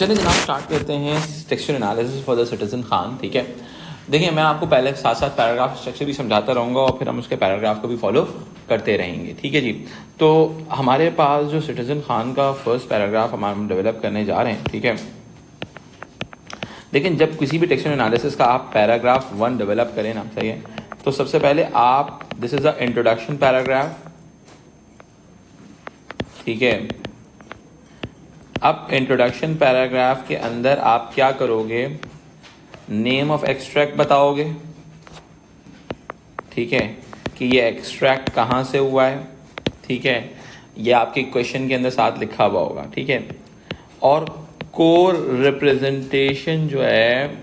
चलिए जनाब स्टार्ट करते हैं textual analysis for the citizen Khan. ठीक है, देखिए मैं आपको पहले साथ साथ पैराग्राफ स्ट्रक्चर भी समझाता रहूँगा और फिर हम उसके पैराग्राफ को भी फॉलो करते रहेंगे। ठीक है जी, तो हमारे पास जो सिटीजन खान का फर्स्ट पैराग्राफ हम डेवलप करने जा रहे हैं। ठीक है, लेकिन जब किसी भी टेक्सचुअल एनालिसिस का आप पैराग्राफ 1 डेवलप करें ना, सही है, तो सबसे पहले आप this is the introduction paragraph. ठीक है, अब इंट्रोडक्शन पैराग्राफ के अंदर आप क्या करोगे, नेम ऑफ एक्सट्रैक्ट बताओगे। ठीक है, कि ये एक्सट्रैक्ट कहाँ से हुआ है। ठीक है, ये आपके क्वेश्चन के अंदर साथ लिखा हुआ होगा। ठीक है, और कोर रिप्रेजेंटेशन जो है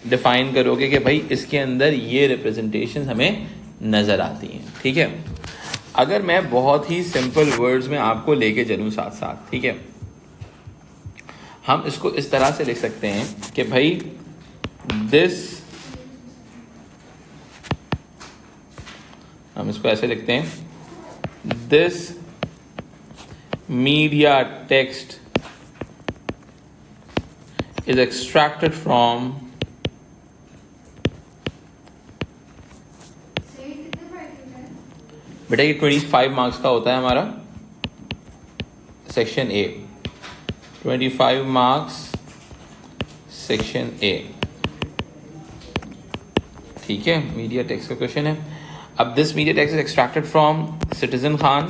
डिफाइन करोगे कि भाई इसके अंदर ये रिप्रेजेंटेशन हमें नजर आती हैं। ठीक है, अगर मैं बहुत ही सिंपल वर्ड्स में आपको लेके चलूं साथ साथ, ठीक है, हम इसको इस तरह से लिख सकते हैं कि भाई दिस, हम इसको ऐसे लिखते हैं, this media text is extracted from बेटा ये 25 मार्क्स का होता है हमारा section A, 25 marks section A. ठीक है, मीडिया टेक्स्ट का क्वेश्चन है। अब this media text is extracted from citizen Khan.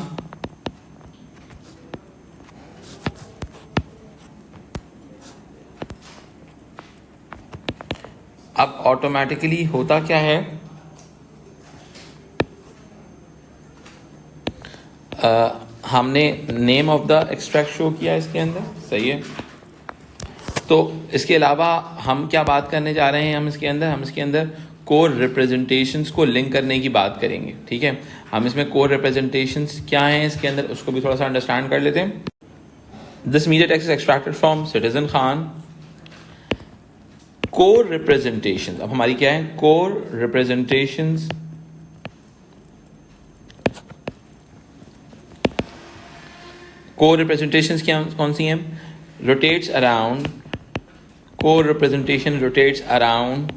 अब ऑटोमेटिकली होता क्या है, हमने name of the extract show किया इसके अंदर, सही है। तो इसके अलावा हम क्या बात करने जा रहे हैं, हम इसके अंदर कोर रिप्रेजेंटेशंस को लिंक करने की बात करेंगे। ठीक है, हम इसमें कोर रिप्रेजेंटेशंस क्या हैं इसके अंदर उसको भी थोड़ा सा अंडरस्टैंड कर लेते हैं। This media text is extracted from citizen Khan. Core representations, अब हमारी क्या है, कोर रिप्रेजेंटेशंस कोर रिप्रेजेंटेशंस क्या कौन सी हैं, rotates around, core representation rotates around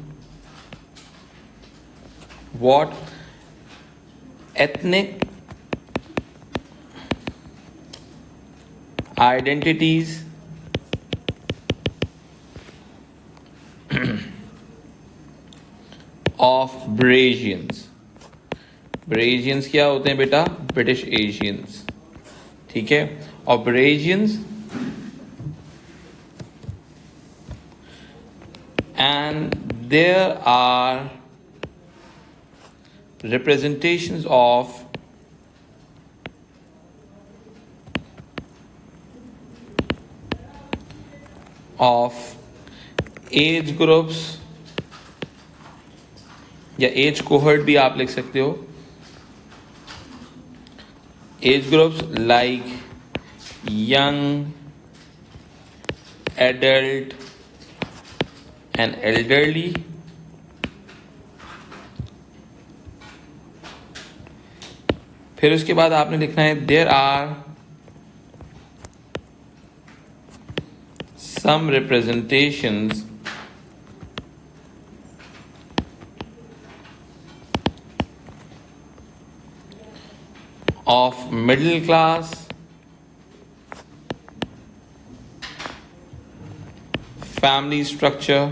what, ethnic identities of Brazilians. Brazilians क्या होते हैं बेटा, ब्रिटिश एशियंस। ठीक है, और ब्रेजियंस and there are representations of age groups या age cohort भी आप लिख सकते हो, age groups like young, adult and elderly, फिर उसके बाद आपने लिखना है there are some representations of middle class, family structure,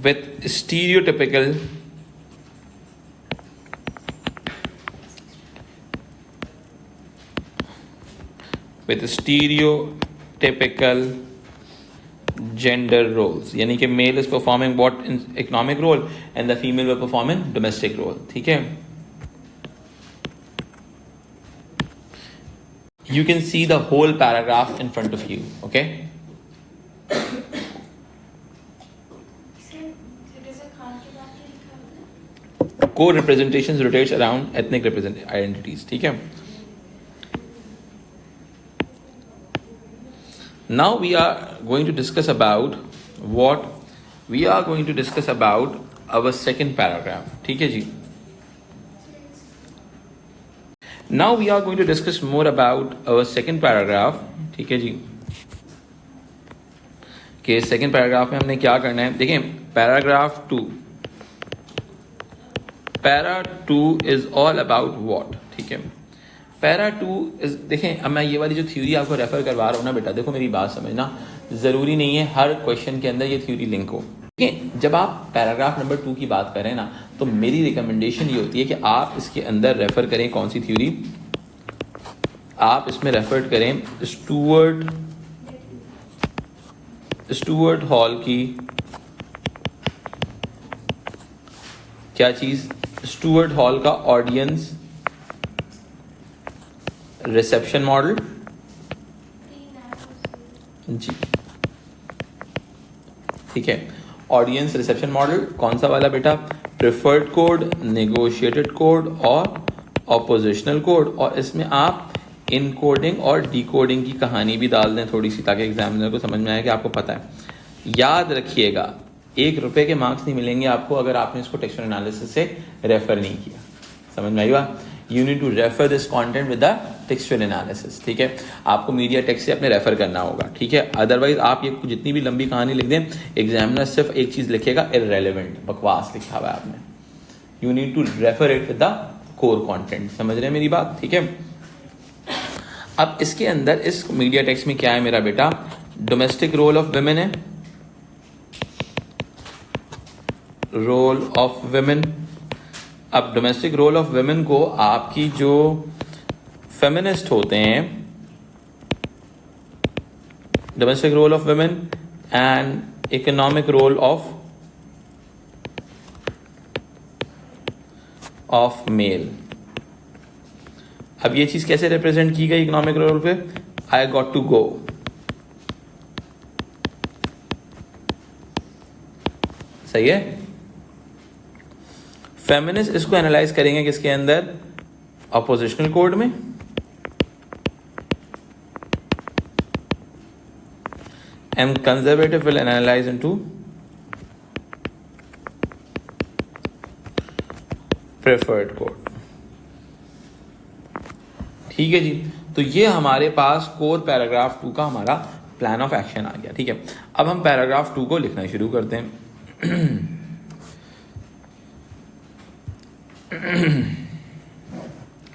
with stereotypical gender roles, यानी कि mail is performing what in economic role and the female will perform in domestic role. ठीक है, you can see the whole paragraph in front of you. Okay, core representations rotates around ethnic identities. ठीक है, now we are going to discuss about our second paragraph. ठीक है जी, now we are going to discuss more about our second paragraph. ठीक है जी, कि second paragraph में हमने क्या करना है. देखें paragraph 2, para 2 is all about what. ठीक है, पैरा 2 इज, देखें अब मैं ये वाली जो थ्योरी आपको रेफर करवा रहा हूँ ना बेटा, देखो मेरी बात समझना, ज़रूरी नहीं है हर क्वेश्चन के अंदर ये थ्योरी लिंक हो. ठीक, जब आप पैराग्राफ नंबर 2 की बात करें ना, तो मेरी रिकमेंडेशन ये होती है कि आप इसके अंदर रेफर करें कौन सी थ्योरी, आप इसमें रेफर करें स्टुअर्ट हॉल की क्या चीज, स्टुअर्ट हॉल का ऑडियंस रिसेप्शन मॉडल जी. ठीक है, ऑडियंस रिसेप्शन मॉडल कौन सा वाला बेटा, प्रेफर्ड कोड, नेगोशिएटेड कोड और ऑपोजिशनल कोड. और इसमें आप इनकोडिंग और डिकोडिंग की कहानी भी डाल दें थोड़ी सी, ताकि एग्जामिनर को समझ में आए कि आपको पता है. याद रखिएगा, ₹1 के मार्क्स नहीं मिलेंगे आपको अगर आपने इसको टेक्सचुअल एनालिसिस से रेफर नहीं किया. समझ में आएगा, you need to refer this content with the textual analysis. ठीक है, आपको मीडिया टेक्स्ट से अपने रेफर करना होगा. ठीक है, अदरवाइज आप ये जितनी भी लंबी कहानी लिख दें, एग्जामिनर सिर्फ एक चीज लिखेगा, इररेलेवेंट, बकवास लिखा हुआ है आपने. You need to refer it with the core content. समझ रहे हैं मेरी बात. ठीक है, अब इसके अंदर इस मीडिया टेक्स्ट में क्या है मेरा बेटा, डोमेस्टिक रोल ऑफ वुमेन है, रोल ऑफ वुमेन. अब डोमेस्टिक रोल ऑफ वुमेन को आपकी जो फेमिनिस्ट होते हैं, domestic role of women and economic role of male. अब ये चीज कैसे रिप्रेजेंट की गई इकोनॉमिक रोल पे, आई गॉट टू गो. सही है, फेमिनिस्ट इसको एनालाइज करेंगे किसके अंदर, ऑपोजिशनल कोड में, and conservative will analyse into preferred code. ठीक है जी, तो ये हमारे पास कोर पैराग्राफ 2 का हमारा प्लान ऑफ एक्शन आ गया. ठीक है, अब हम पैराग्राफ 2 को लिखना शुरू करते हैं.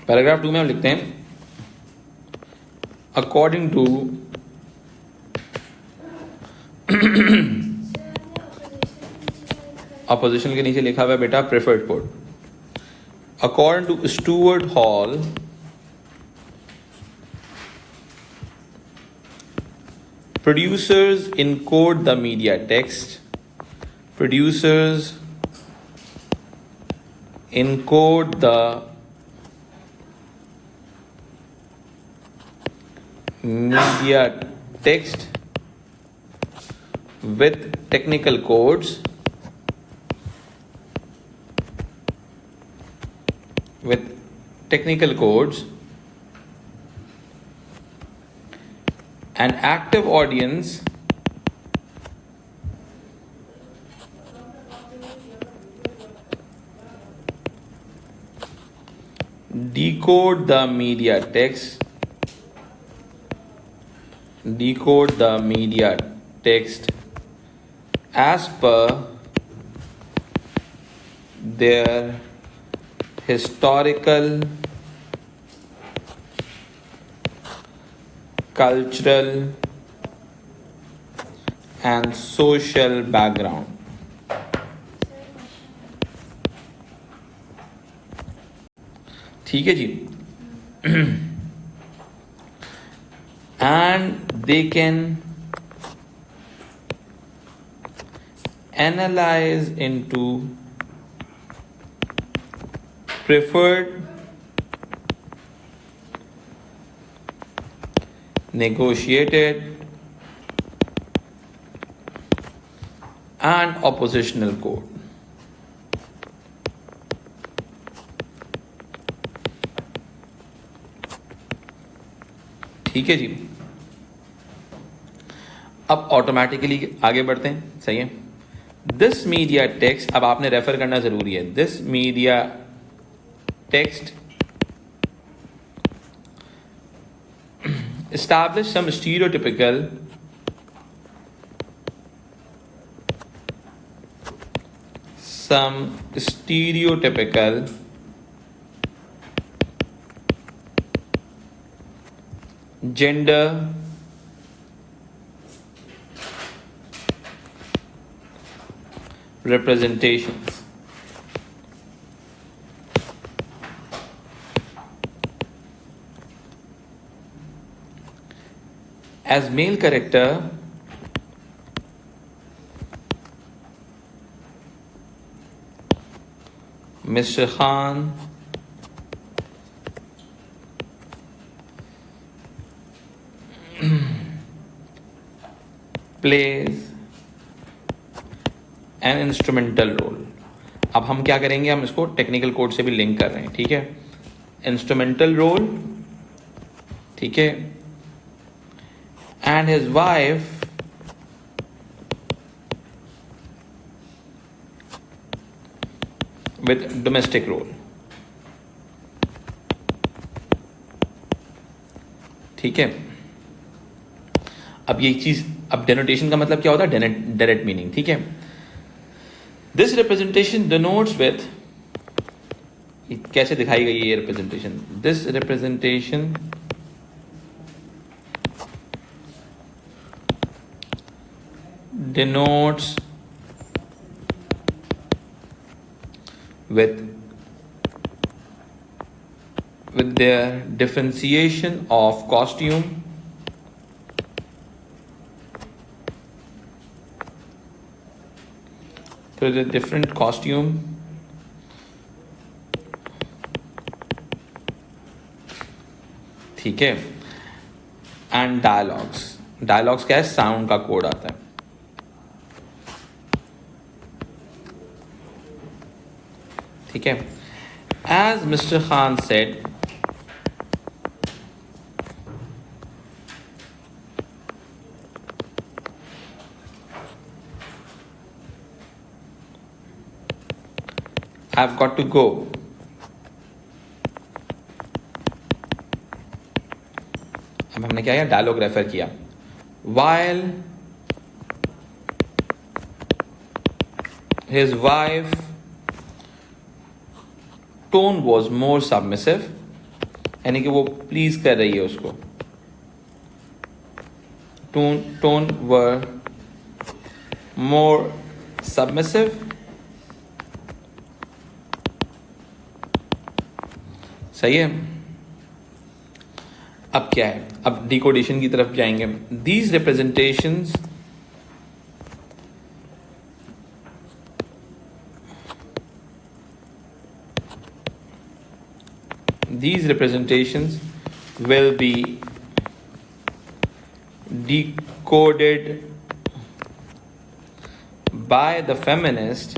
पैराग्राफ 2 में हम लिखते हैं, अकॉर्डिंग टू अपोजिशन के नीचे लिखा हुआ है बेटा preferred code. According to Stuart Hall, producers encode the media text. Producers encode the media text with technical codes, an active audience decode the media text as per their historical, cultural and social background. ठीक है जी. and they can analyze into preferred, negotiated and oppositional code. ठीक है जी, अब automatically आगे बढ़ते हैं. सही है, दिस मीडिया टेक्स्ट, अब आपने रेफर करना जरूरी है, this media text establish some stereotypical gender representations. As male character, Mr. Khan plays an instrumental role. अब हम क्या करेंगे, हम इसको टेक्निकल कोड से भी लिंक कर रहे हैं, ठीक है. इंस्ट्रूमेंटल रोल, ठीक है. And his wife with domestic role. ठीक है. अब ये चीज, अब डेनोटेशन का मतलब क्या होता है, डायरेक्ट मीनिंग, ठीक है. दिस रिप्रेजेंटेशन डिनोट्स विथ, कैसे दिखाई गई है ये representation, this representation denotes with their differentiation of costume, through the different costume, ठीक है. एंड डायलॉग्स क्या है, साउंड का कोड आता है, ठीक है. As Mr. Khan said, I've got to go. अब हमने क्या किया, डायलॉग रेफर किया. While his wife tone was more submissive, यानी कि वो प्लीज कर रही है उसको. टोन वर मोर सबमिसिव. सही है. अब क्या है, अब डिकोडेशन की तरफ जाएंगे. These representations will be decoded by the feminist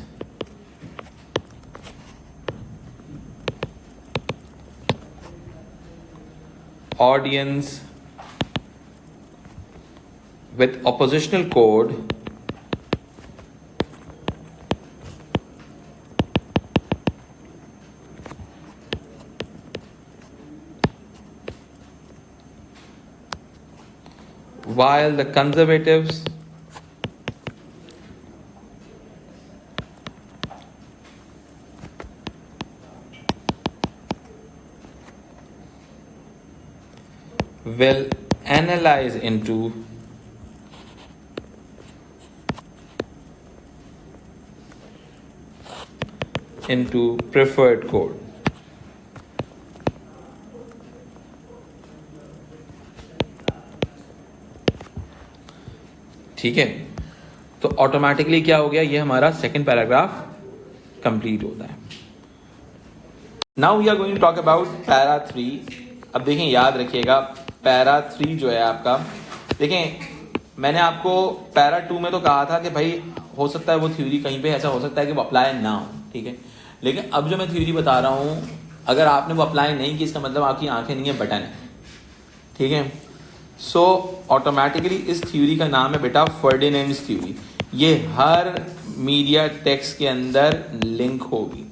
audience with oppositional code while the conservatives will analyze into preferred code. ठीक है. तो ऑटोमेटिकली क्या हो गया, ये हमारा सेकंड पैराग्राफ कंप्लीट होता है. Now we are going to talk about para 3. अब देखें, याद रखिएगा, पैरा 3 जो है आपका, देखें मैंने आपको पैरा 2 में तो कहा था कि भाई हो सकता है वो थ्योरी कहीं पे ऐसा हो सकता है कि वो अप्लाई ना हो, ठीक है. लेकिन अब जो मैं थ्योरी बता रहा हूँ, अगर आपने वो अप्लाई नहीं की, इसका मतलब आपकी आंखें नहीं है, बटन है, ठीक है. सो ऑटोमेटिकली इस थ्योरी का नाम है बेटा फर्डिनेंड्स थ्योरी. ये हर मीडिया टेक्स्ट के अंदर लिंक होगी.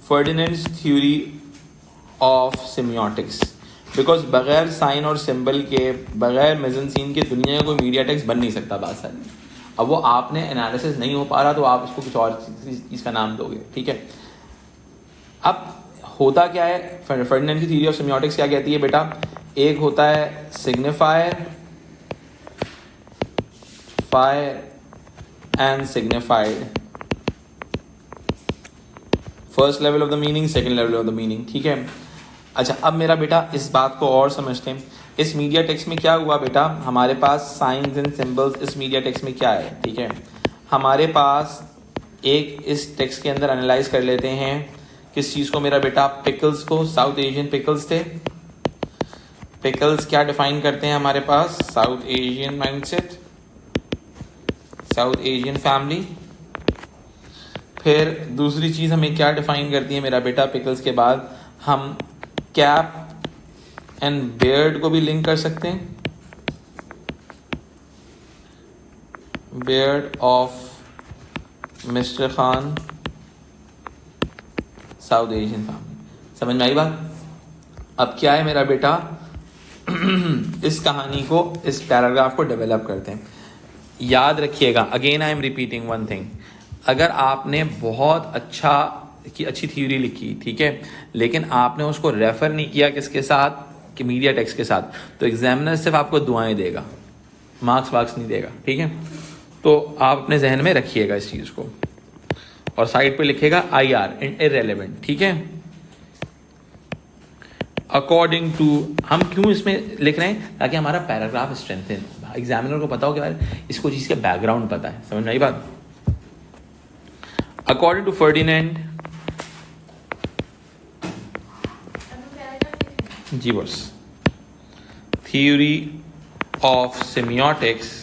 फर्डिनेंड्स थ्योरी ऑफ सेमियोटिक्स. बिकॉज बगैर साइन और सिंबल के, बगैर मेजेंसीन के दुनिया का कोई मीडिया टेक्स्ट बन नहीं सकता बात सारी। अब वो आपने एनालिसिस नहीं हो पा रहा तो आप इसको कुछ और चीज़ का नाम दोगे, ठीक है। अब होता क्या है, फर्डिनेंड की थ्योरी ऑफ सेमियोटिक्स क्या कहती है बेटा, एक होता है signifier, fire and signified, first level of the meaning, second level of the meaning, ठीक है। अच्छा, अब मेरा बेटा इस बात को और समझते हैं। इस मीडिया टेक्स्ट में क्या हुआ बेटा, हमारे पास साइंस एंड सिंबल्स इस मीडिया टेक्स्ट में क्या है, ठीक है। हमारे पास एक इस टेक्स्ट के अंदर एनालाइज कर लेते हैं किस चीज़ को मेरा बेटा, पिकल्स को, साउथ एशियन पिकल्स थे। पिकल्स क्या डिफाइन करते हैं हमारे पास, south Asian mindset, south Asian family. फिर दूसरी चीज़ हमें क्या डिफाइन करती है मेरा बेटा, पिकल्स के बाद हम कैप एंड बियर्ड को भी लिंक कर सकते हैं, beard of Mister Khan, south Asian family. समझ में आई बात। अब क्या है मेरा बेटा, इस कहानी को, इस पैराग्राफ को डेवलप करते हैं। याद रखिएगा, again I am repeating one thing, अगर आपने बहुत अच्छी थ्योरी लिखी, ठीक है, लेकिन आपने उसको रेफर नहीं किया किसके साथ, कि मीडिया टेक्स्ट के साथ, तो एग्जामिनर सिर्फ आपको दुआएं देगा, मार्क्स वार्क्स नहीं देगा, ठीक है। तो आप अपने जहन में रखिएगा इस चीज़ को, और साइड पे लिखेगा IR, इररेलेवेंट, ठीक है। अकॉर्डिंग टू, हम क्यों इसमें लिख रहे हैं, ताकि हमारा पैराग्राफ स्ट्रेंथन, एग्जामिनर को पता हो कि यार इसको चीज़ का बैकग्राउंड पता है। समझ में आई बात। अकॉर्डिंग टू फर्डिनेंड, जी बस, theory of semiotics,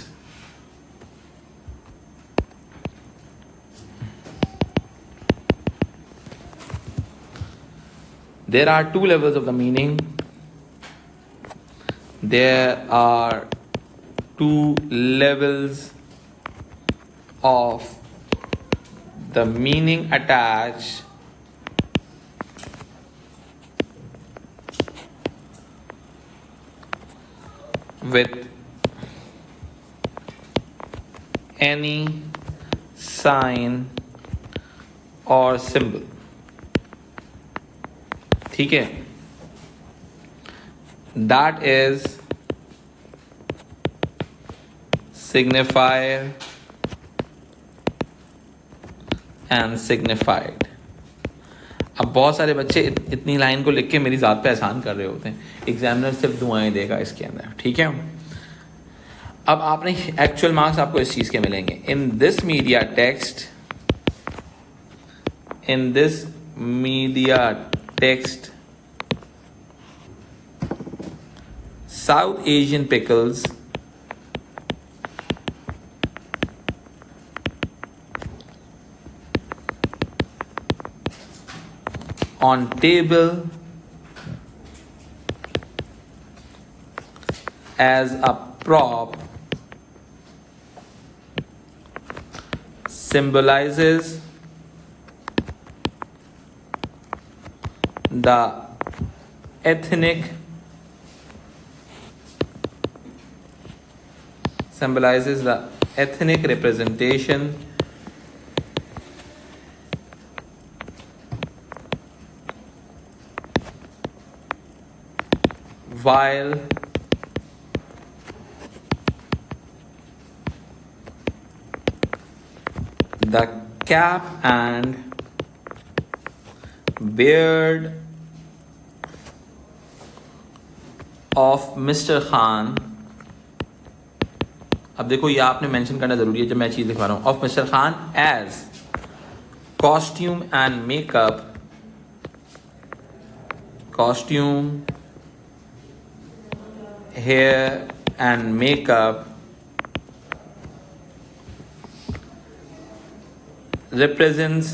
there are two levels of the meaning, there are two levels of the meaning attached with any sign or symbol, ठीक है। That is signifier and signified। अब बहुत सारे बच्चे इतनी line को लिख के मेरी ज़ात पे एहसान कर रहे होते हैं, एग्जामिनर सिर्फ दुआएं देगा इसके अंदर, ठीक है। अब आपने एक्चुअल मार्क्स आपको इस चीज़ के मिलेंगे। In this media text, in this media text, South Asian pickles on table as a prop symbolizes the ethnic, symbolizes the ethnic representation while the cap and beard of Mr. Khan, अब देखो ये आपने mention करना जरूरी है जब मैं चीज लिखवा रहा हूं, of Mister Khan as costume and makeup, costume, hair and makeup represents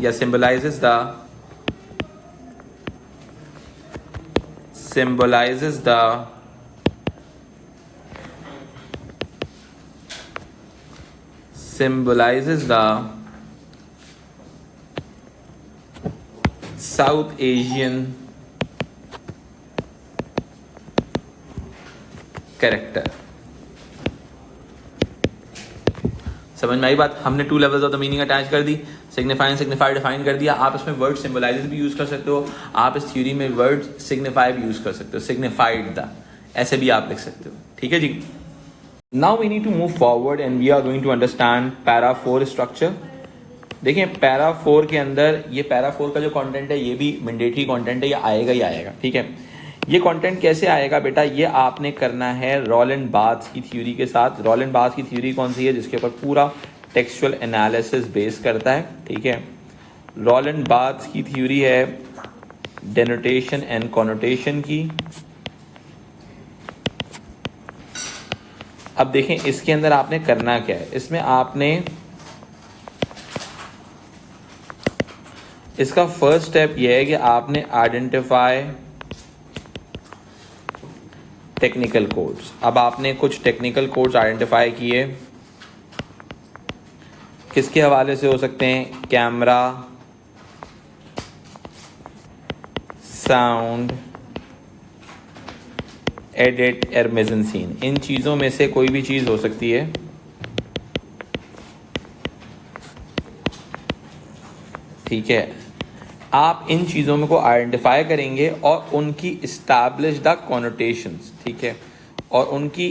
या symbolizes the South Asian character. समझ में आई बात? हमने two levels of the meaning attach कर दी, सिग्निफाई सिग्निफाई डिफाइन कर दिया। आप इसमें वर्ड सिंबलाइजेस भी यूज कर सकते हो, आप इस थ्योरी में वर्ड सिग्निफाई भी यूज कर सकते हो, सिग्निफाइड द, ऐसे भी आप लिख सकते हो। ठीक है जी। Now we need to move forward and we are going to understand para 4 structure. देखिए पैरा 4 के अंदर, ये पैरा 4 का जो कंटेंट है ये भी मैंडेटरी कंटेंट है, ये आएगा ही आएगा। ठीक है, ये कंटेंट कैसे आएगा बेटा, ये आपने करना है रॉलैंड बार्थ्स की थ्योरी के साथ। रॉलैंड बार्थ्स की थ्योरी कौन सी है? जिसके ऊपर पूरा टेक्सचुअल एनालिसिस बेस करता है। ठीक है, रॉलैंड बार्थ्स की थ्योरी है डेनोटेशन एंड कॉनोटेशन की। अब देखें इसके अंदर आपने करना क्या है, इसमें आपने इसका फर्स्ट स्टेप यह है कि आपने आइडेंटिफाई टेक्निकल कोड्स। अब आपने कुछ टेक्निकल कोड्स आइडेंटिफाई किए, किसके हवाले से हो सकते हैं? कैमरा, साउंड, एडिट, एरमेजन सीन, इन चीज़ों में से कोई भी चीज़ हो सकती है। ठीक है, आप इन चीज़ों में को आइडेंटिफाई करेंगे और उनकी इस्टेब्लिश द कॉनोटेशंस। ठीक है, और उनकी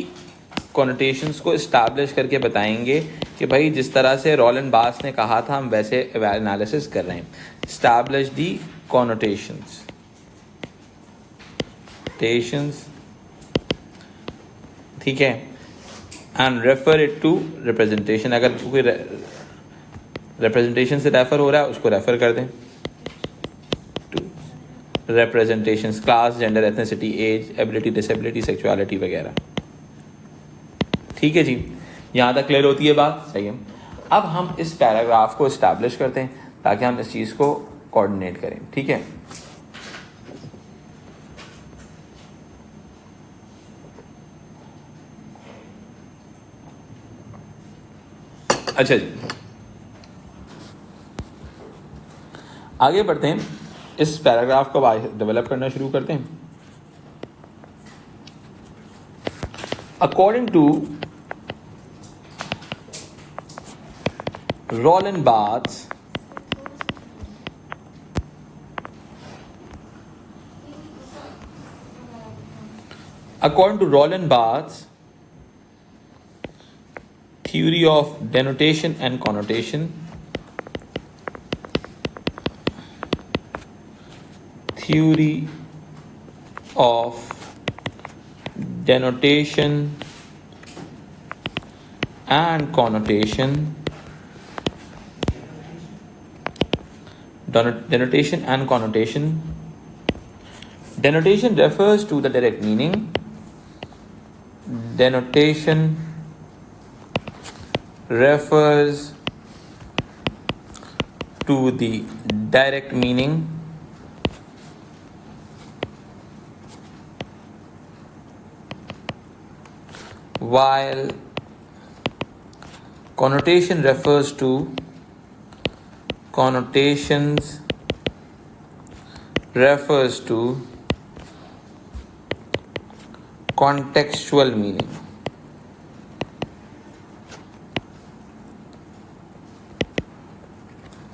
कॉनोटेशंस को इस्टेब्लिश करके बताएंगे कि भाई जिस तरह से रॉलैंड बार्थ्स ने कहा था हम वैसे एनालिसिस कर रहे हैं। इस्टेब्लिश दी कॉनोटेशंस, ठीक है, and refer it to representation. अगर कोई रिप्रेजेंटेशन से रेफर हो रहा है उसको रेफर कर दें to representation, class, gender, ethnicity, age, ability, disability, sexuality वगैरह। ठीक है जी, यहाँ तक क्लियर होती है बात? सही है। अब हम इस पैराग्राफ को इस्टेब्लिश करते हैं ताकि हम इस चीज़ को कोऑर्डिनेट करें। ठीक है, अच्छा जी, आगे बढ़ते हैं, इस पैराग्राफ को डेवलप करना शुरू करते हैं। According to Roland Barthes, theory of denotation and connotation, theory of denotation and connotation, denotation and connotation. Denotation refers to the direct meaning. Denotation refers to the direct meaning, while connotations refers to contextual meaning.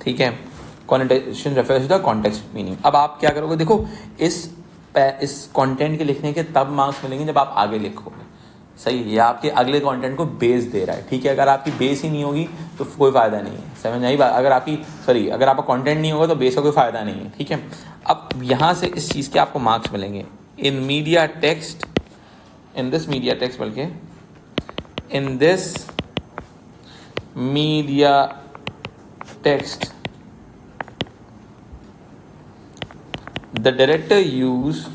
ठीक है, contextual refers to the context meaning. अब आप क्या करोगे, देखो इस content के लिखने के तब मार्क्स मिलेंगे जब आप आगे लिखोगे। सही है, ये आपके अगले कंटेंट को बेस दे रहा है। ठीक है, अगर आपकी बेस ही नहीं होगी तो कोई फ़ायदा नहीं है। समझ आई बात? अगर आपका कंटेंट नहीं होगा तो बेस का कोई फ़ायदा नहीं है। ठीक है, अब यहाँ से इस चीज़ के आपको मार्क्स मिलेंगे। In this media text the director used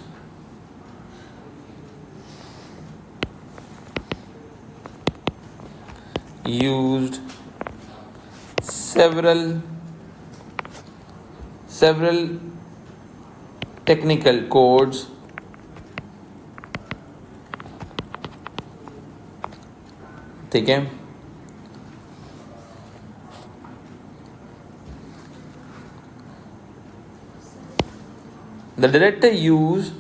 several technical codes ठीक है, the director used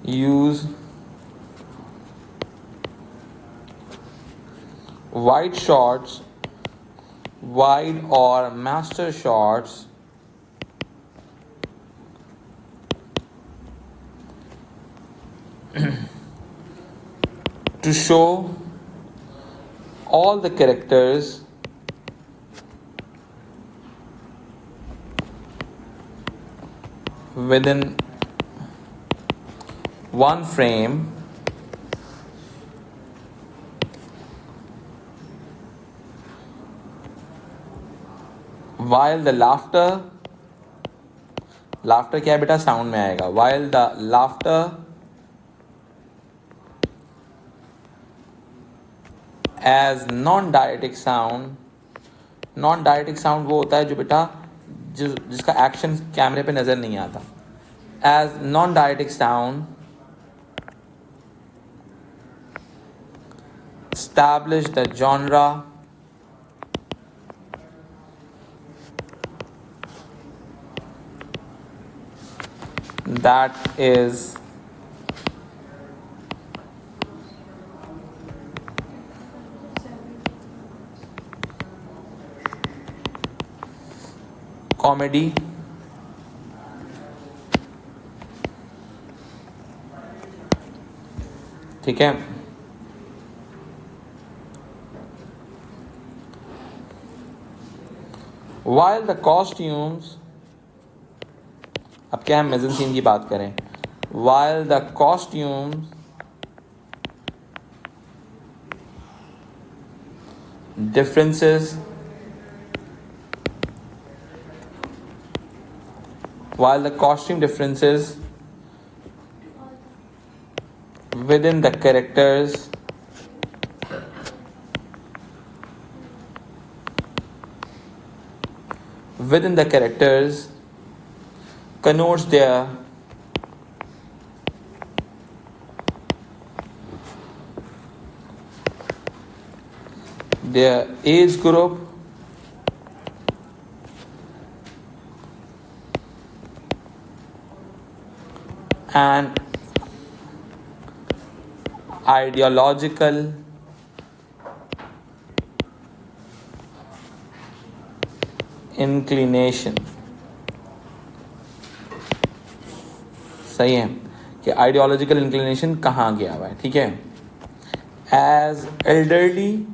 use wide shots, wide or master shots to show all the characters within one frame while the laughter क्या है बेटा, sound में आएगा, while the laughter as non-dietic sound, non-dietic sound वो होता है जो बेटा जिसका एक्शन कैमरे पे नजर नहीं आता, as non-dietic sound establish the genre that is comedy, ठीक है। While the costumes, अब क्या हम मेजन सीन की बात करें, while the costumes differences while the costume differences within the characters connotes their age group and ideological inclination। सही है कि आइडियोलॉजिकल इंक्लिनेशन कहाँ गया हुआ है, ठीक है। As elderly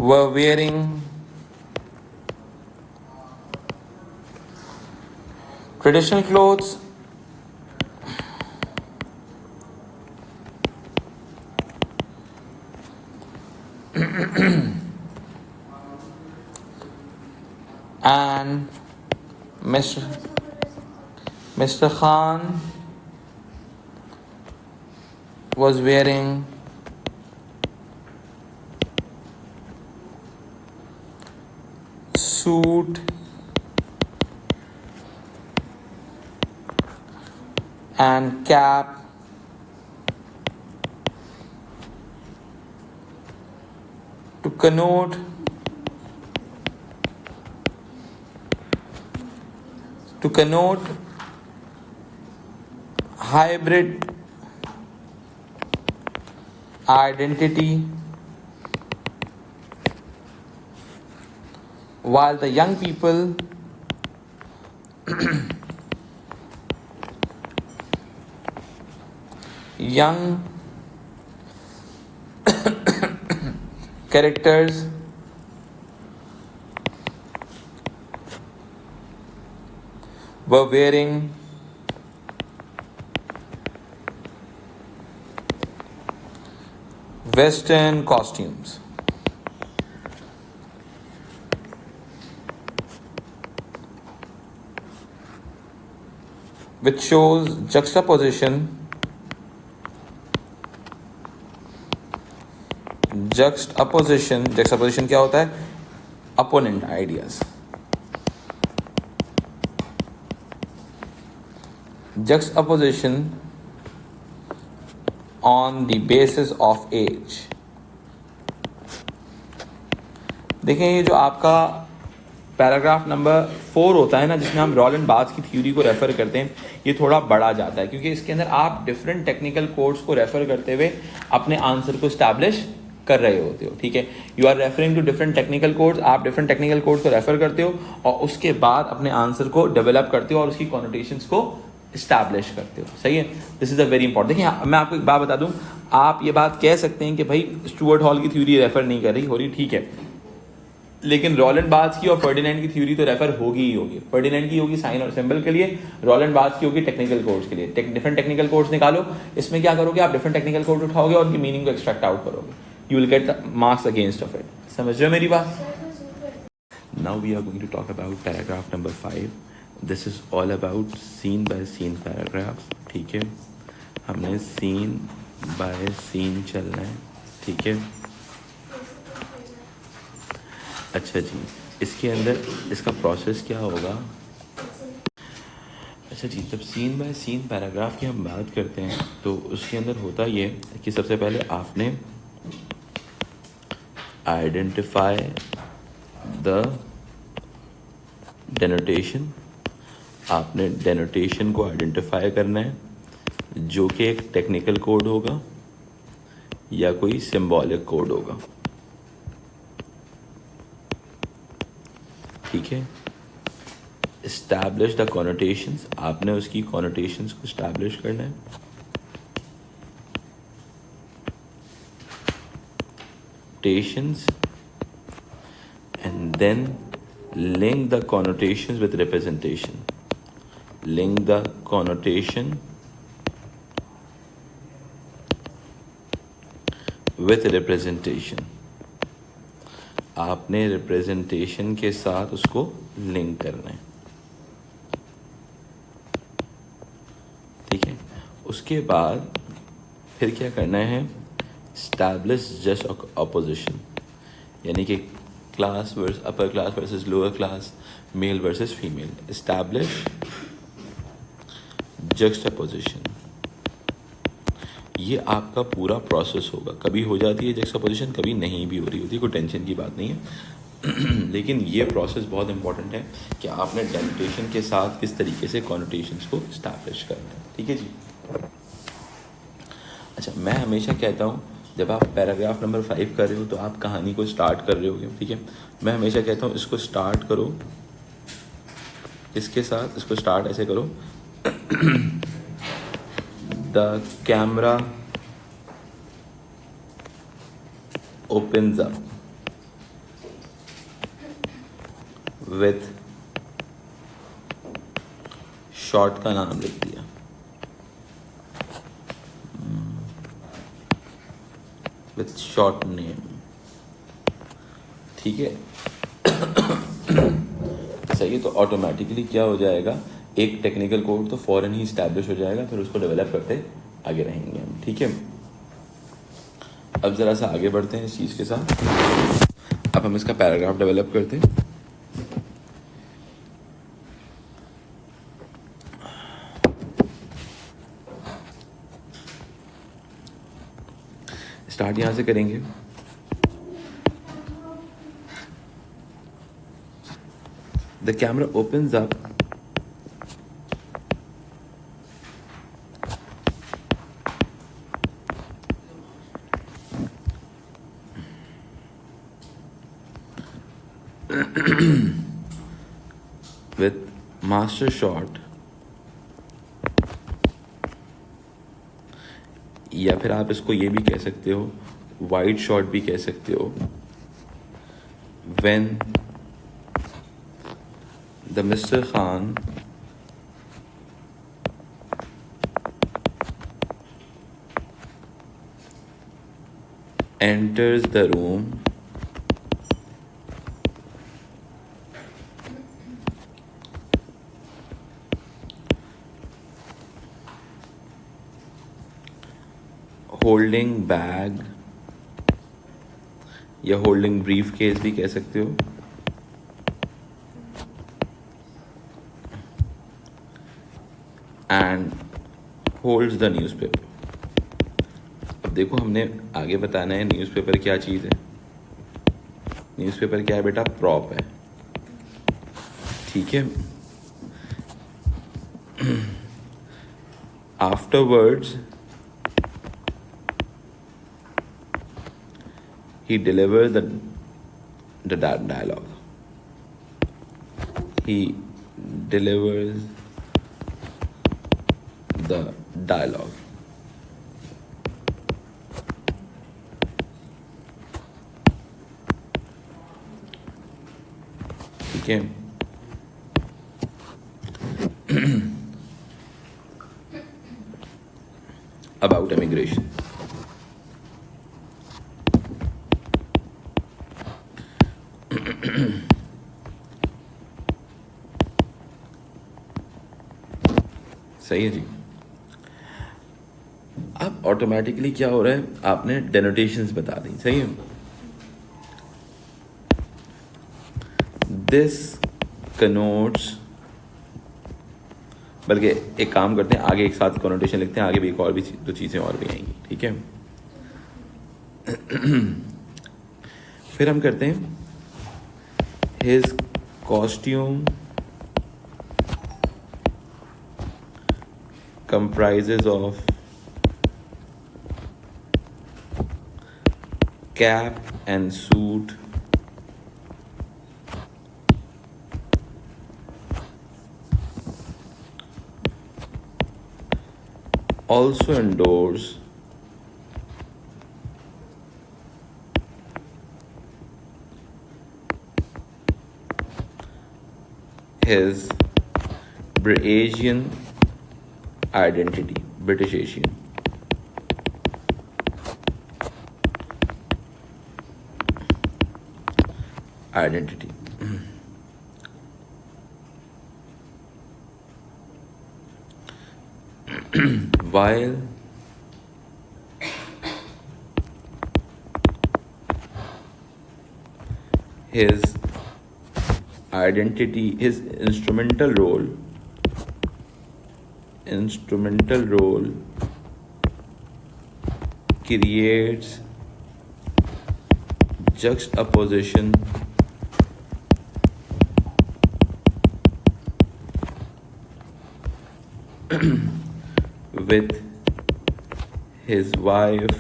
were wearing traditional clothes and Mr. Khan was wearing suit and cap to connote hybrid identity, while the young people young characters were wearing Western costumes, which shows juxtaposition क्या होता है, opponent ideas, juxtaposition on the basis of age। देखें ये जो आपका paragraph number 4 होता है ना, जिसमें हम रॉलन बार्थ की थ्योरी को रेफर करते हैं, ये थोड़ा बड़ा जाता है, क्योंकि इसके अंदर आप डिफरेंट टेक्निकल कोड्स को रेफर करते हुए अपने आंसर को स्टैब्लिश कर रहे होते हो, ठीक है। You are referring to different technical codes, आप डिफरेंट टेक्निकल कोड्स को रेफर करते हो और उसके बाद अपने आंसर को डेवलप करते हो और उसकी कॉनोटेशंस को इस्टेब्लिश करते हो, सही है। This is a very important. देखिए मैं आपको एक बात बता दूं, आप ये बात कह सकते हैं कि भाई स्टुअर्ट हॉल की थ्योरी रेफर नहीं कर रही हो रही, ठीक है, लेकिन रॉलन बार्थ की और फर्डिनेंड की थ्योरी तो रेफर होगी ही होगी। फर्डिनेंड की होगी साइन और सिंबल के लिए, रॉलन बार्थ की होगी टेक्निकल कोड्स के लिए। डिफरेंट टेक्निकल कोड्स निकालो, इसमें क्या करोगे आप, डिफरेंट टेक्निकल कोड उठाओगे और उनकी मीनिंग को एक्सट्रैक्ट आउट करोगे, you will get the marks against of it. समझ रहे हो मेरी बात? Now we are going to talk about paragraph number 5। This is all about scene by scene paragraph, ठीक है। हमने सीन बाय सीन चलना है, ठीक है। अच्छा जी, इसके अंदर इसका प्रोसेस क्या होगा? अच्छा जी, जब सीन बाय सीन पैराग्राफ की हम बात करते हैं तो उसके अंदर होता ये कि सबसे पहले आपने आइडेंटिफाई द डेनोटेशन, आपने डेनोटेशन को आइडेंटिफाई करना है, जो कि एक टेक्निकल कोड होगा या कोई सिंबॉलिक कोड होगा, ठीक है। इस्टेब्लिश द कॉनोटेशंस, आपने उसकी कॉनोटेशंस को इस्टेब्लिश करना है। टेशंस and then link the connotations with representation, link the connotation with representation, आपने रिप्रेजेंटेशन के साथ उसको लिंक करना है, ठीक है। उसके बाद फिर क्या करना है, एस्टैब्लिश जस्ट ऑपोजिशन, यानी कि class versus upper class versus lower class, male versus female, establish juxtaposition. ये आपका पूरा प्रोसेस होगा, कभी हो जाती है जक्सटापोजिशन, कभी नहीं भी हो रही होती, कोई टेंशन की बात नहीं है। लेकिन ये प्रोसेस बहुत इंपॉर्टेंट है कि आपने डेनोटेशन के साथ किस तरीके से कॉनोटेशंस को इस्टेब्लिश करना है, ठीक है जी। अच्छा, मैं हमेशा कहता हूँ जब आप पैराग्राफ नंबर 5 कर रहे हो तो आप कहानी को स्टार्ट कर रहे हो, ठीक है। मैं हमेशा कहता हूँ इसको स्टार्ट करो इसके साथ, इसको स्टार्ट ऐसे करो, the camera opens up with shot का नाम लिख दिया, विथ शॉर्ट नेम, ठीक है। सही है, तो ऑटोमेटिकली क्या हो जाएगा, एक टेक्निकल कोड तो फौरन ही इस्टेब्लिश हो जाएगा, फिर उसको डेवलप करते आगे रहेंगे हम, ठीक है। अब ज़रा सा आगे बढ़ते हैं इस चीज़ के साथ। अब हम इसका पैराग्राफ डेवलप करते हैं। स्टार्ट यहाँ से करेंगे। The camera opens up with master shot, या फिर आप इसको ये भी कह सकते हो, वाइड शॉट भी कह सकते हो, when the Mr. Khan enters the room holding bag, या होल्डिंग ब्रीफ केस भी कह सकते हो, एंड होल्ड्स द न्यूज़पेपर। अब देखो हमने आगे बताना है न्यूज़पेपर क्या चीज़ है। न्यूज़पेपर क्या है बेटा, प्रॉप है, ठीक है. Afterwards, he delivers the dialogue. He delivers the dialogue. ठीक है. About immigration. सही है जी. अब ऑटोमेटिकली क्या हो रहा है, आपने डेनोटेशंस बता दी. सही है. दिस कनोट्स, बल्कि एक काम करते हैं, आगे एक साथ कॉनोटेशन लिखते हैं, आगे भी एक और भी दो चीज़ें और भी आएंगी. ठीक है. फिर हम करते हैं his costume comprises of cap and suit, also endorse his Asian identity, British Asian. Identity. While his identity, his instrumental role creates juxtaposition with his wife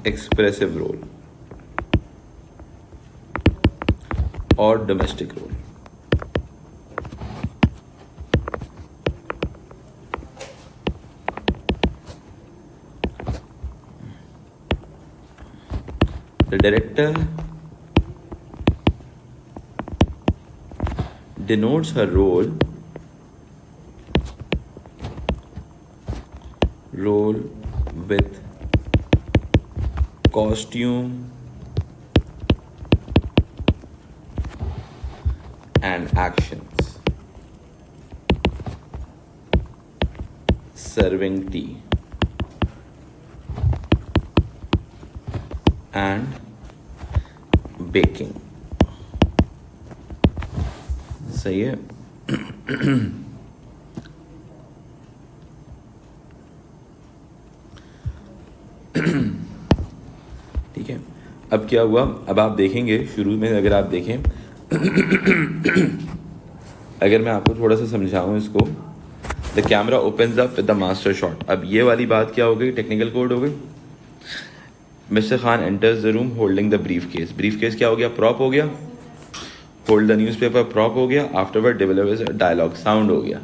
expressive role or domestic role. The director denotes her role with costume and actions. Serving tea and baking. सही है. ठीक है. अब क्या हुआ, अब आप देखेंगे शुरू में, अगर आप देखें अगर मैं आपको थोड़ा सा समझाऊं इसको, the camera opens up with the master shot. अब ये वाली बात क्या हो गई, टेक्निकल कोड हो गई. Mister Khan enters the room holding the brief case. Brief case क्या हो गया, प्रॉप हो गया. होल्ड द न्यूज़पेपर, प्रॉप हो गया. आफ्टरवर्ड डिवेलपर्स डायलॉग, साउंड हो गया.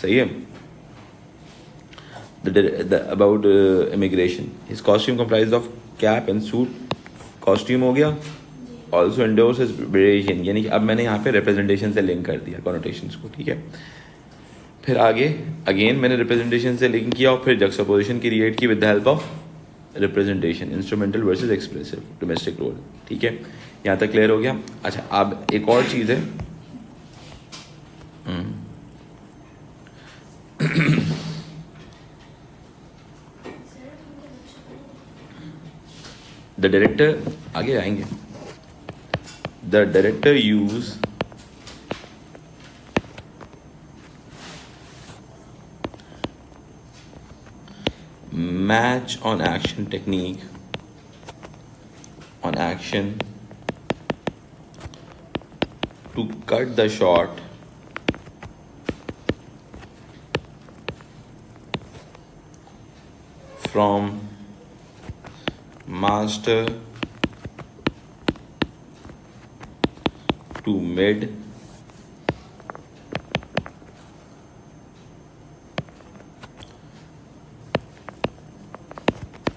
सही है. About immigration, his costume comprised of cap and suit. Costume हो गया. ऑल्सो एंडोर्स हिज ब्रिटिश, यानी कि अब मैंने यहाँ पे रिप्रेजेंटेशन से लिंक कर दिया कॉनोटेशंस को. ठीक है. फिर आगे अगेन मैंने रिप्रेजेंटेशन से लिंक किया और फिर जक्सटापोजिशन क्रिएट की with the help of representation, instrumental versus expressive, domestic role. ठीक है. यहाँ तक क्लियर हो गया. अच्छा, अब एक और चीज़ है. द डायरेक्टर, आगे आएंगे. The director use match on action technique to cut the shot from master to mid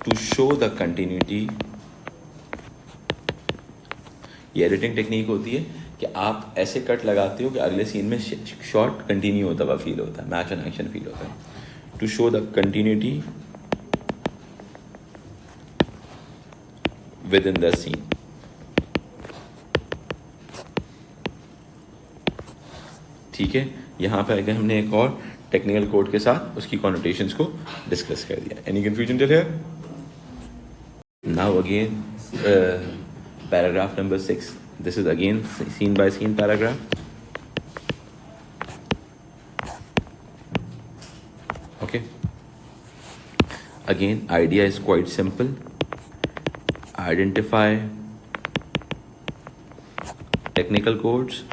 to show the continuity. ये एडिटिंग टेक्निक होती है कि आप ऐसे कट लगाते हो कि अगले सीन में शॉट कंटिन्यू होता हुआ फील होता है, मैच एंड एक्शन फील होता है. To show the continuity within the scene. ठीक है, यहाँ पे आगे हमने एक और टेक्निकल कोड के साथ उसकी कॉनोटेशंस को डिस्कस कर दिया. Any confusion till here? Now again paragraph number 6. This is again scene by scene paragraph. Okay, again idea is quite simple. Identify technical codes,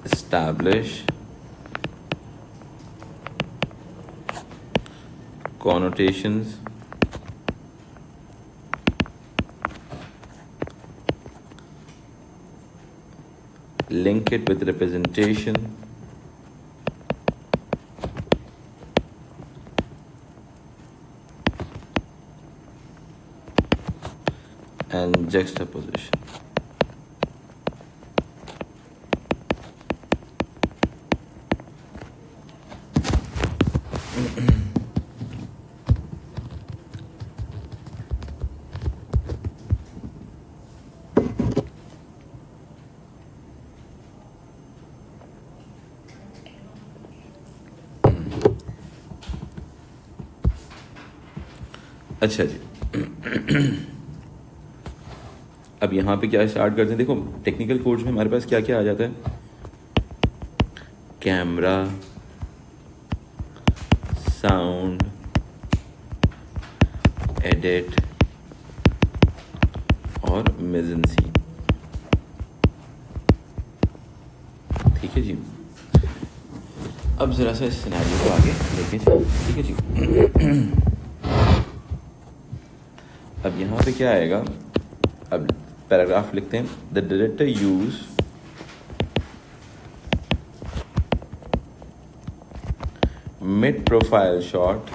establish connotations, link it with representation, and juxtaposition. अच्छा जी, अब यहाँ पे क्या start करते हैं. देखो technical codes में हमारे पास क्या क्या आ जाता है. कैमरा, साउंड, एडिट और मिजन सीन. ठीक है जी, अब ज़रा सा इस सिनेरियो को आगे लेके चलो. ठीक है जी, अब यहाँ पे क्या आएगा. अब पैराग्राफ लिखते हैं. The director use mid profile shot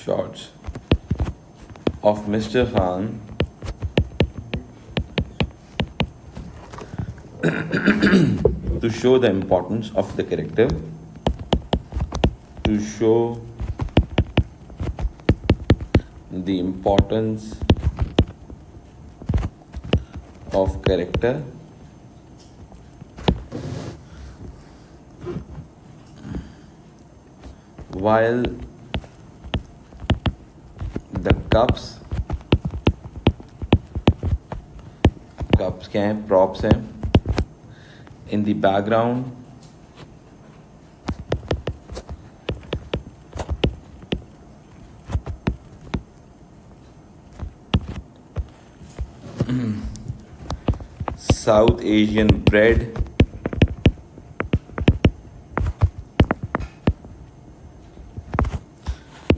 shots of Mister Khan to show the importance of the character, to show the importance of character while the cups क्या हैं, props हैं in the background South Asian bread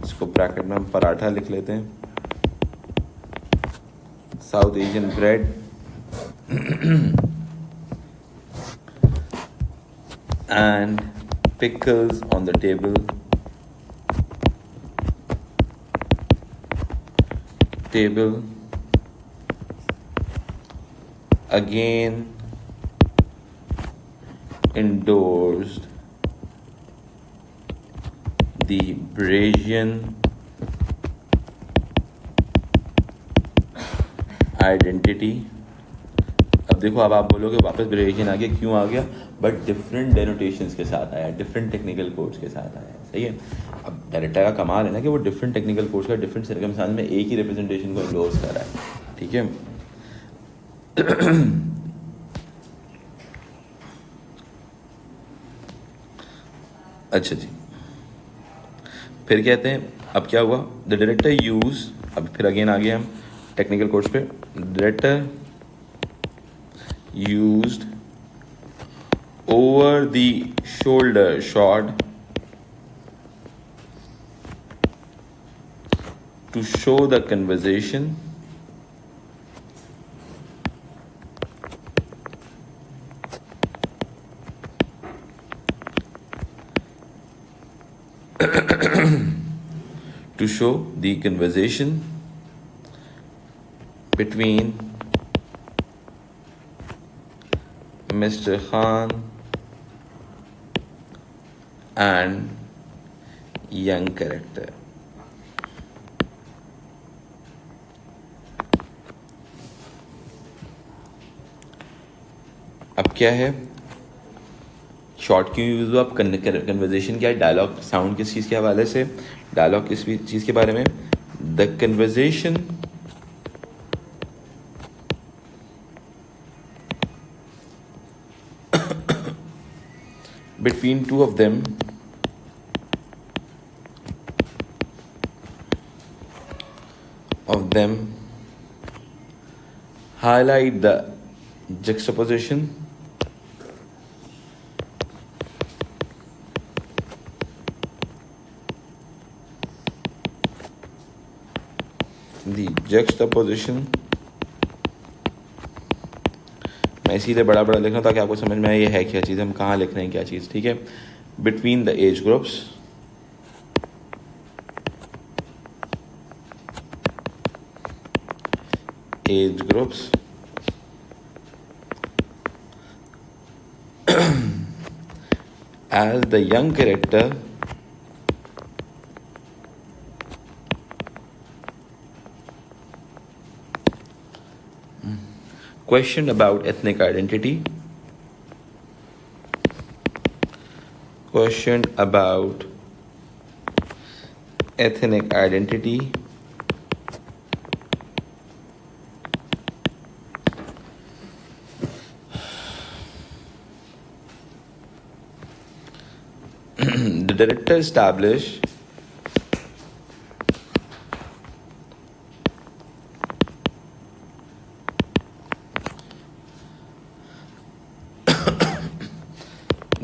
इसको bracket में हम पराठा लिख लेते हैं. South Asian bread and pickles on the table. Again endorsed the Brazian identity. अब देखो, अब आप बोलोगे वापस ब्रेजियन आ गया, क्यों आ गया? बट डिफरेंट डेनोटेशंस के साथ आया, डिफरेंट टेक्निकल कोड्स के साथ आया. सही है. अब डायरेक्टर का कमाल है ना कि वो डिफरेंट टेक्निकल कोड्स का डिफरेंट सर्कमस्टांस में एक ही रिप्रेजेंटेशन को एंडोर्स कर रहा है. ठीक है. अच्छा जी, फिर कहते हैं अब क्या हुआ, द डायरेक्टर यूज, अब फिर अगेन आ गए हम टेक्निकल कोर्स पे, director used over the shoulder shot to show the conversation to show the conversation between Mr. Khan and young character. अब क्या है, शॉर्ट क्यों यूज हुआ, अब कन्वर्जेशन क्या है, डायलॉग साउंड किस चीज़ के हवाले से, डायलॉग किस चीज़ के बारे में, the conversation between two of them highlight the juxtaposition मैं इसीलिए बड़ा बड़ा लिख रहा हूँ ताकि आपको समझ में आए ये है क्या चीज़, हम कहाँ लिख रहे हैं क्या चीज़, ठीक है, between the age groups as the young character questioned about ethnic identity, the director established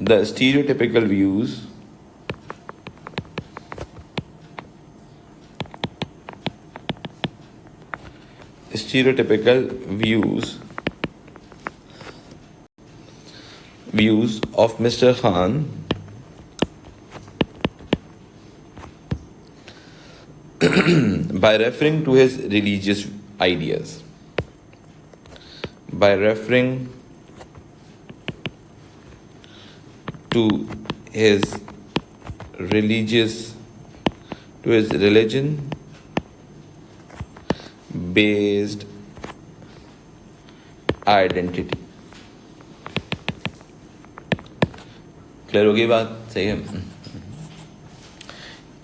the stereotypical views of Mr. Khan by referring to his religious ideas. By referring to his religion based identity. Clear हो गई बात, सही है।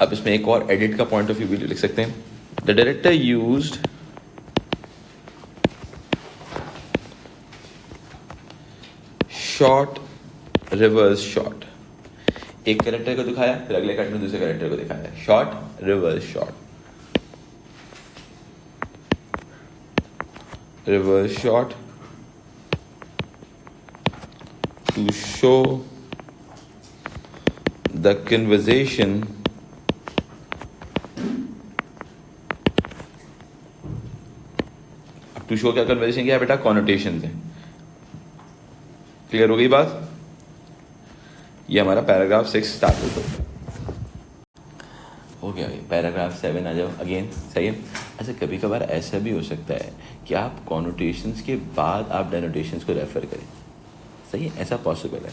अब इसमें एक और edit का पॉइंट ऑफ व्यू भी लिख सकते हैं, the director used short reverse shot, एक कैरेक्टर को दिखाया फिर अगले कट में दूसरे कैरेक्टर को दिखाया, shot reverse shot to show the conversation to show क्या कन्वर्सेशन क्या है बेटा, कॉनोटेशन है। क्लियर हो गई बात, ये हमारा पैराग्राफ 6 स्टार्ट हो गया। पैराग्राफ 7 आ जाओ अगेन, सही है। अच्छा कभी कभार ऐसा भी हो सकता है कि आप कॉनोटेशंस के बाद आप डेनोटेशंस को रेफर करें, सही है, ऐसा पॉसिबल है।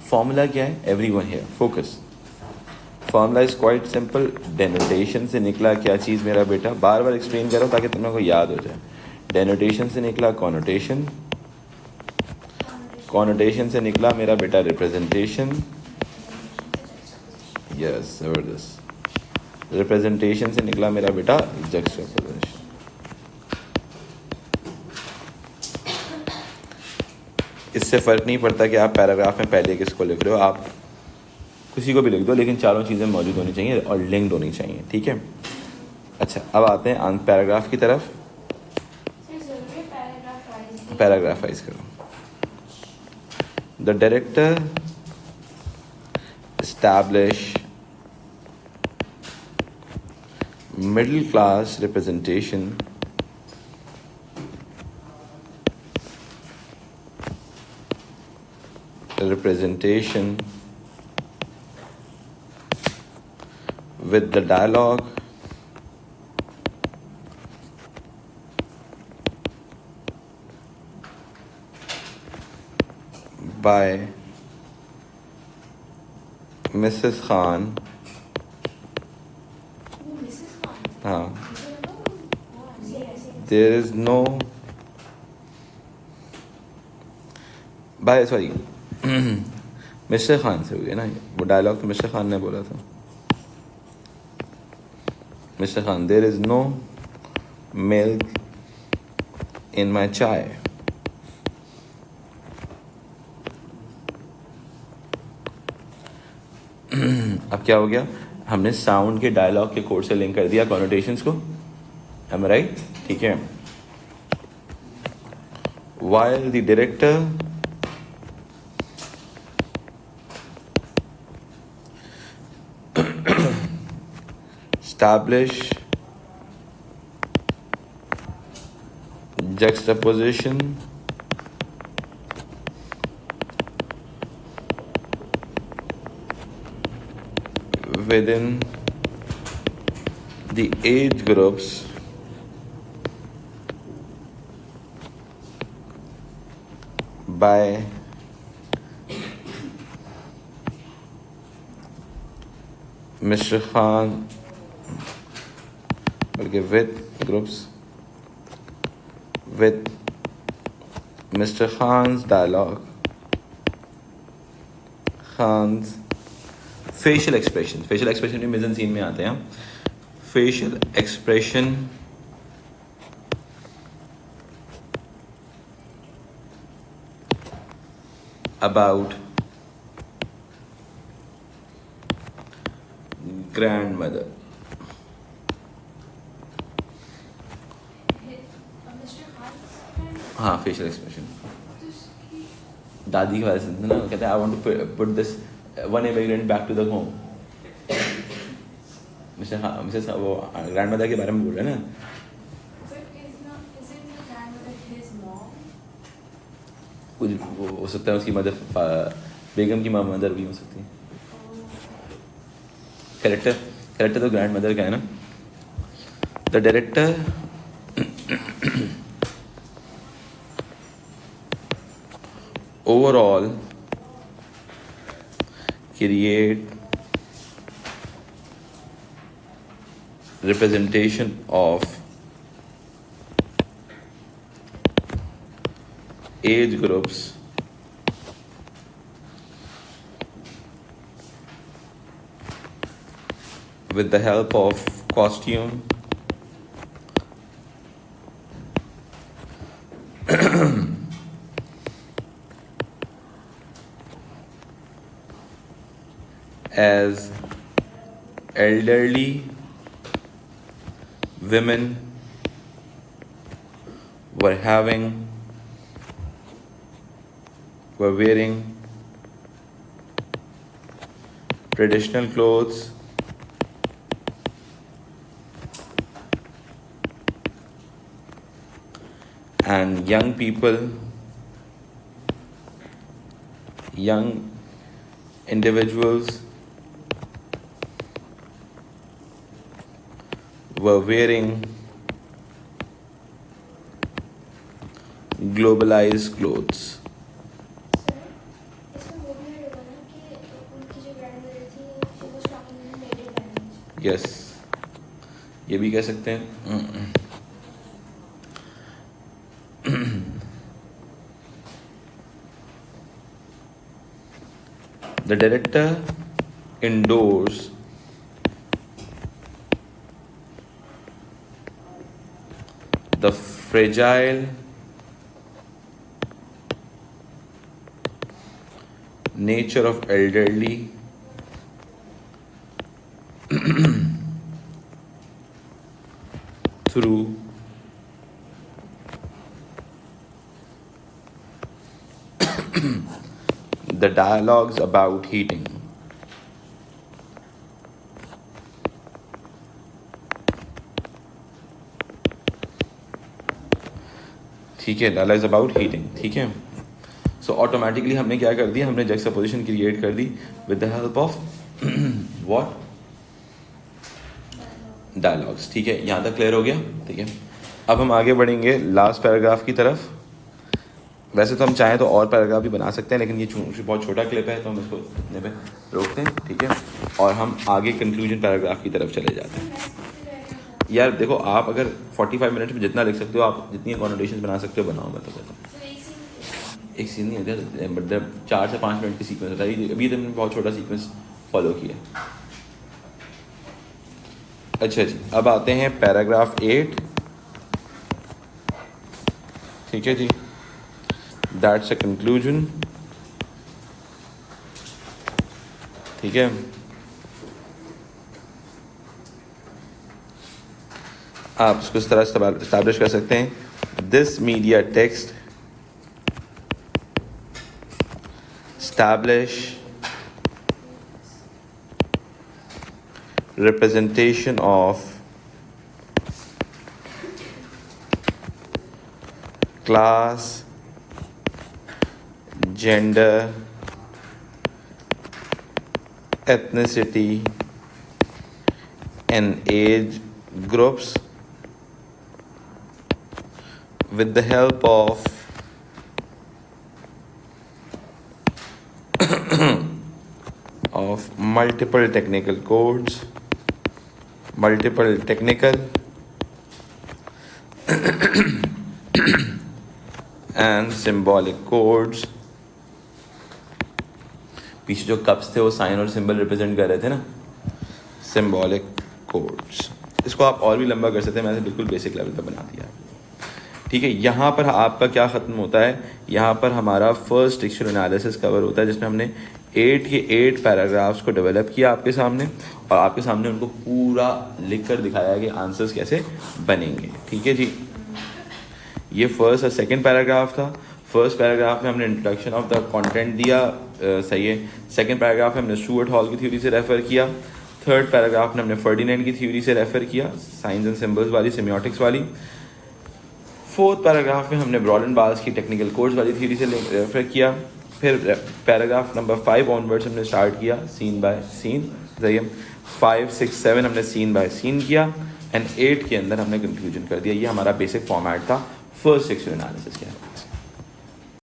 फॉर्मूला क्या है, everyone here focus, formula is quite simple, denotation से निकला क्या चीज़ मेरा बेटा, बार बार एक्सप्लेन कर रहा हूँ ताकि तुम्हें को याद हो जाए। डेनोटेशन से निकला कॉनोटेशन, कॉनोटेशन से निकला मेरा बेटा रिप्रेजेंटेशन, यस जबरदस्त, रिप्रेजेंटेशन से निकला मेरा बेटा जक्सटापोजिशन। इससे फ़र्क नहीं पड़ता कि आप पैराग्राफ में पहले किसको लिख रहे हो, आप किसी को भी लिख दो, लेकिन चारों चीज़ें मौजूद होनी चाहिए और लिंक्ड होनी चाहिए, ठीक है। अच्छा, अब आते हैं पैराग्राफ की तरफ। पैराग्राफाइज करो। The director establish middle class representation with the dialogue by Mrs. Khan. हाँ, there is no by sorry mister Khan से हुई है ना वो डायलॉग, तो मिस्टर खान ने बोला था। Mister Khan, there is no milk in my chai. अब क्या हो गया, हमने साउंड के डायलॉग के कोड से लिंक कर दिया कॉनोटेशंस को, am I right? ठीक है। While the director establish juxtaposition within the age groups by Mr. Khan, okay, with groups with Mr. Khan's dialogue, Khan's facial expression भी मिजन सीन में आते हैं। facial expression about grandmother। हाँ, facial expression दादी की वजह से ना, कहते हैं I want to put this one immigrant back to the home. Mrs वो ग्रैंडमदर के बारे में बोल रहे हैं ना। कुछ वो हो सकता है उसकी मदर, बेगम की मदर भी हो सकती है। कैरेक्टर तो ग्रैंड मदर का है ना। The director overall create representation of age groups with the help of costume, as elderly women were wearing traditional clothes and young individuals were wearing globalized clothes। Yes, ये भी कह सकते हैं। The director endorsed the fragile nature of elderly through the dialogues about heating. ठीक है, dialogues about heating, ठीक है. So automatically हमने क्या कर दिया, हमने जक्सटापोजिशन क्रिएट कर दी with the help of what, dialogues. ठीक है, यहाँ तक क्लियर हो गया. ठीक है, अब हम आगे बढ़ेंगे लास्ट पैराग्राफ की तरफ. वैसे तो हम चाहें तो और पैराग्राफ भी बना सकते हैं, लेकिन ये बहुत छोटा क्लिप है तो हम इसको इतने पे रोकते हैं. ठीक है, और हम आगे कंक्लूजन पैराग्राफ की तरफ चले जाते हैं. यार देखो, आप अगर 45 मिनट में जितना लिख सकते हो, आप जितनी कॉन्वर्सेशन बना सकते हो बनाओ. मैं तो कहता हूँ एक सीन नहीं होता, मतलब 4 से 5 मिनट की सीक्वेंस होता है. अभी तो मैंने बहुत छोटा सीक्वेंस फॉलो किया. अच्छा जी, अब आते हैं पैराग्राफ 8. ठीक है जी, दैट्स अ कंक्लूजन. ठीक है, आप इसको इस तरह एस्टैब्लिश कर सकते हैं. This media text establish representation of class, gender, ethnicity, and age groups with the help of multiple technical codes, multiple technical and symbolic codes. पीछे जो कप्स थे वो साइन और सिंबल रिप्रेजेंट कर रहे थे ना, सिंबॉलिक कोड्स. इसको आप और भी लंबा कर सकते हैं, मैंने बिल्कुल बेसिक लेवल पे बना दिया. ठीक है, यहाँ पर आपका क्या ख़त्म होता है, यहाँ पर हमारा फर्स्ट टेक्सचुअल एनालिसिस कवर होता है, जिसमें हमने 8 पैराग्राफ्स को डेवलप किया आपके सामने, और आपके सामने उनको पूरा लिख कर दिखाया कि आंसर्स कैसे बनेंगे. ठीक है जी, ये फर्स्ट और सेकंड पैराग्राफ था. फर्स्ट पैराग्राफ में हमने इंट्रोडक्शन ऑफ द कंटेंट दिया, सही है. सेकंड पैराग्राफ में हमने स्टुअर्ट हॉल की थ्योरी से रेफ़र किया. थर्ड पैराग्राफ में हमने फर्डिनेंड की थ्योरी से रेफ़र किया, साइंस एंड सिम्बल्स वाली, सेमियोटिक्स वाली. फोर्थ पैराग्राफ में हमने ब्रॉड एंड बाल्स की टेक्निकल कोड्स वाली थ्योरी से रेफ़र किया. फिर पैराग्राफ नंबर 5 ऑनवर्ड्स हमने स्टार्ट किया सीन बाय सीन. सही है, 5, 6, 7 हमने सीन बाय सीन किया, एंड 8 के अंदर हमने कंक्लूजन कर दिया. ये हमारा बेसिक फॉर्मेट था फर्स्ट टेक्सचुअल एनालिसिस के.